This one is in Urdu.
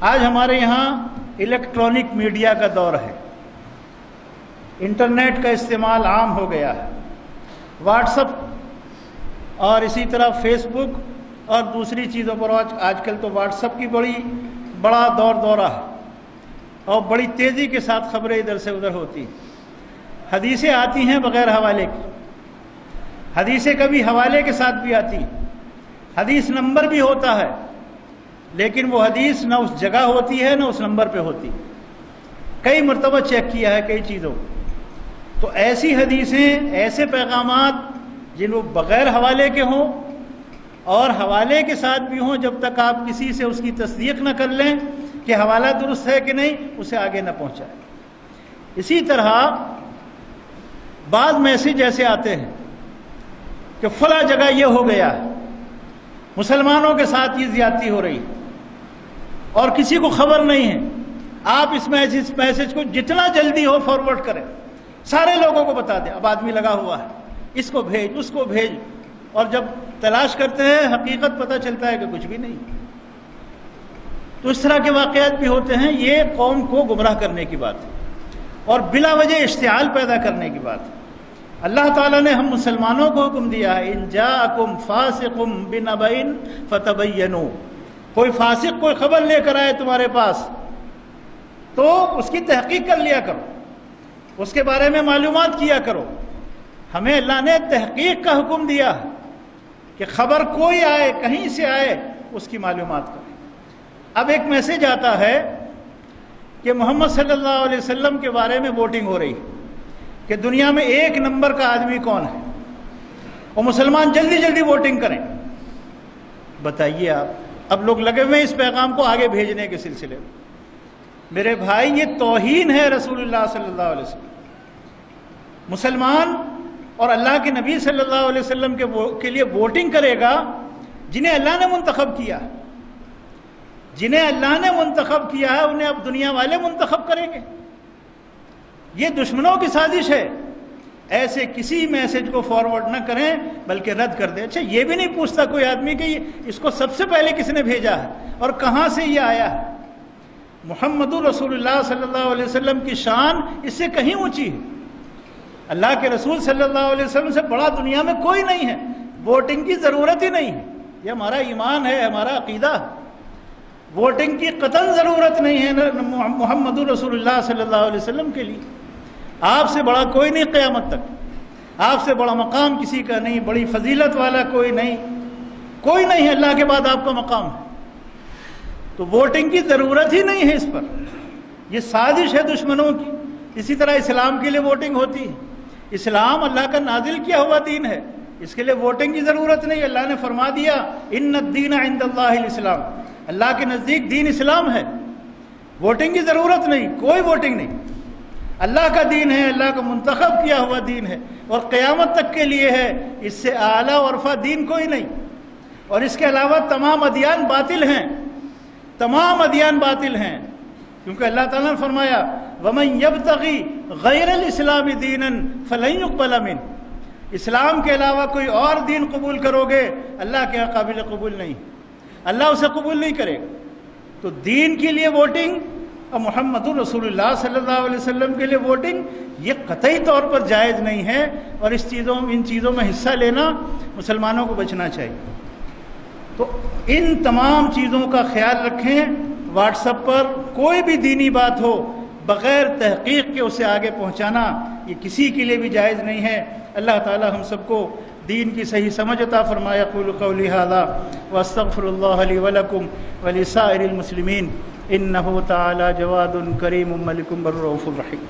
آج ہمارے یہاں الیکٹرانک میڈیا کا دور ہے، انٹرنیٹ کا استعمال عام ہو گیا ہے، واٹس اپ اور اسی طرح فیس بک اور دوسری چیزوں پر آج کل تو واٹس اپ کی بڑا دورہ ہے اور بڑی تیزی کے ساتھ خبریں ادھر سے ادھر ہوتی ہیں۔ حدیثیں آتی ہیں بغیر حوالے کے، حدیثیں کبھی حوالے کے ساتھ بھی آتی ہیں، حدیث نمبر بھی ہوتا ہے، لیکن وہ حدیث نہ اس جگہ ہوتی ہے نہ اس نمبر پہ ہوتی۔ کئی مرتبہ چیک کیا ہے کئی چیزوں، تو ایسی حدیثیں، ایسے پیغامات جن وہ بغیر حوالے کے ہوں اور حوالے کے ساتھ بھی ہوں، جب تک آپ کسی سے اس کی تصدیق نہ کر لیں کہ حوالہ درست ہے کہ نہیں، اسے آگے نہ پہنچائیں۔ اسی طرح بعض میسج ایسے آتے ہیں کہ فلاں جگہ یہ ہو گیا ہے، مسلمانوں کے ساتھ یہ زیادتی ہو رہی ہے اور کسی کو خبر نہیں ہے۔ آپ اس میسج کو جتنا جلدی ہو فارورڈ کریں، سارے لوگوں کو بتا دیں۔ اب آدمی لگا ہوا ہے، اس کو بھیج، اس کو بھیج، اور جب تلاش کرتے ہیں حقیقت پتہ چلتا ہے کہ کچھ بھی نہیں۔ تو اس طرح کے واقعات بھی ہوتے ہیں۔ یہ قوم کو گمراہ کرنے کی بات ہے اور بلا وجہ اشتعال پیدا کرنے کی بات ہے۔ اللہ تعالیٰ نے ہم مسلمانوں کو حکم دیا ہے، ان جاءکم فاسق بنبأ فتبینوا، کوئی فاسق کوئی خبر لے کر آئے تمہارے پاس تو اس کی تحقیق کر لیا کرو، اس کے بارے میں معلومات کیا کرو۔ ہمیں اللہ نے تحقیق کا حکم دیا ہے کہ خبر کوئی آئے، کہیں سے آئے، اس کی معلومات کریں۔ اب ایک میسج آتا ہے کہ محمد صلی اللہ علیہ وسلم کے بارے میں ووٹنگ ہو رہی کہ دنیا میں 1 نمبر کا آدمی کون ہے، اور مسلمان جلدی جلدی ووٹنگ کریں۔ بتائیے آپ، اب لوگ لگے ہوئے اس پیغام کو آگے بھیجنے کے سلسلے میں۔ میرے بھائی، یہ توہین ہے رسول اللہ صلی اللہ علیہ وسلم۔ مسلمان اور اللہ کے نبی صلی اللہ علیہ وسلم کے لیے ووٹنگ کرے گا جنہیں اللہ نے منتخب کیا، جنہیں اللہ نے منتخب کیا ہے، انہیں اب دنیا والے منتخب کریں گے۔ یہ دشمنوں کی سازش ہے۔ ایسے کسی میسج کو فارورڈ نہ کریں بلکہ رد کر دیں۔ اچھا، یہ بھی نہیں پوچھتا کوئی آدمی کہ اس کو سب سے پہلے کس نے بھیجا ہے اور کہاں سے یہ آیا ہے۔ محمد رسول اللہ صلی اللہ علیہ وسلم کی شان اس سے کہیں اونچی ہے۔ اللہ کے رسول صلی اللہ علیہ وسلم سے بڑا دنیا میں کوئی نہیں ہے۔ ووٹنگ کی ضرورت ہی نہیں ہے۔ یہ ہمارا ایمان ہے، ہمارا عقیدہ ہے۔ ووٹنگ کی قطعاً ضرورت نہیں ہے محمد رسول اللہ صلی اللہ علیہ وسلم کے لیے۔ آپ سے بڑا کوئی نہیں قیامت تک، آپ سے بڑا مقام کسی کا نہیں، بڑی فضیلت والا کوئی نہیں ہے۔ اللہ کے بعد آپ کا مقام ہے، تو ووٹنگ کی ضرورت ہی نہیں ہے اس پر۔ یہ سازش ہے دشمنوں کی۔ اسی طرح اسلام کے لیے ووٹنگ ہوتی ہے۔ اسلام اللہ کا نازل کیا ہوا دین ہے، اس کے لیے ووٹنگ کی ضرورت نہیں۔ اللہ نے فرما دیا، ان الدین عند اللہ الاسلام، اللہ کے نزدیک دین اسلام ہے۔ ووٹنگ کی ضرورت نہیں، کوئی ووٹنگ نہیں۔ اللہ کا دین ہے، اللہ کا منتخب کیا ہوا دین ہے، اور قیامت تک کے لیے ہے۔ اس سے اعلیٰ اور ارفع دین کوئی نہیں۔ اور اس کے علاوہ تمام ادیان باطل ہیں، تمام ادیان باطل ہیں، کیونکہ اللہ تعالیٰ نے فرمایا وَمَن يَبْتَغِي غَيْرَ الْإِسْلَامِ دِينًا فَلَن يُقْبَلَ مِنْهُ، اسلام کے علاوہ کوئی اور دین قبول کرو گے اللہ کے قابل قبول نہیں، اللہ اسے قبول نہیں کرے گا۔ تو دین کے لیے ووٹنگ اور محمد رسول اللہ صلی اللہ علیہ وسلم کے لیے ووٹنگ یہ قطعی طور پر جائز نہیں ہے، اور ان چیزوں میں حصہ لینا مسلمانوں کو بچنا چاہیے۔ تو ان تمام چیزوں کا خیال رکھیں۔ واٹس ایپ پر کوئی بھی دینی بات ہو بغیر تحقیق کے اسے آگے پہنچانا یہ کسی کے لیے بھی جائز نہیں ہے۔ اللہ تعالی ہم سب کو دین کی صحیح سمجھ عطا فرمائے۔ اقول قولی ھذا واستغفر اللہ لی ولکم ولسائر المسلمین انہ تعالی جواد کریم ملک بر رؤوف الرحیم۔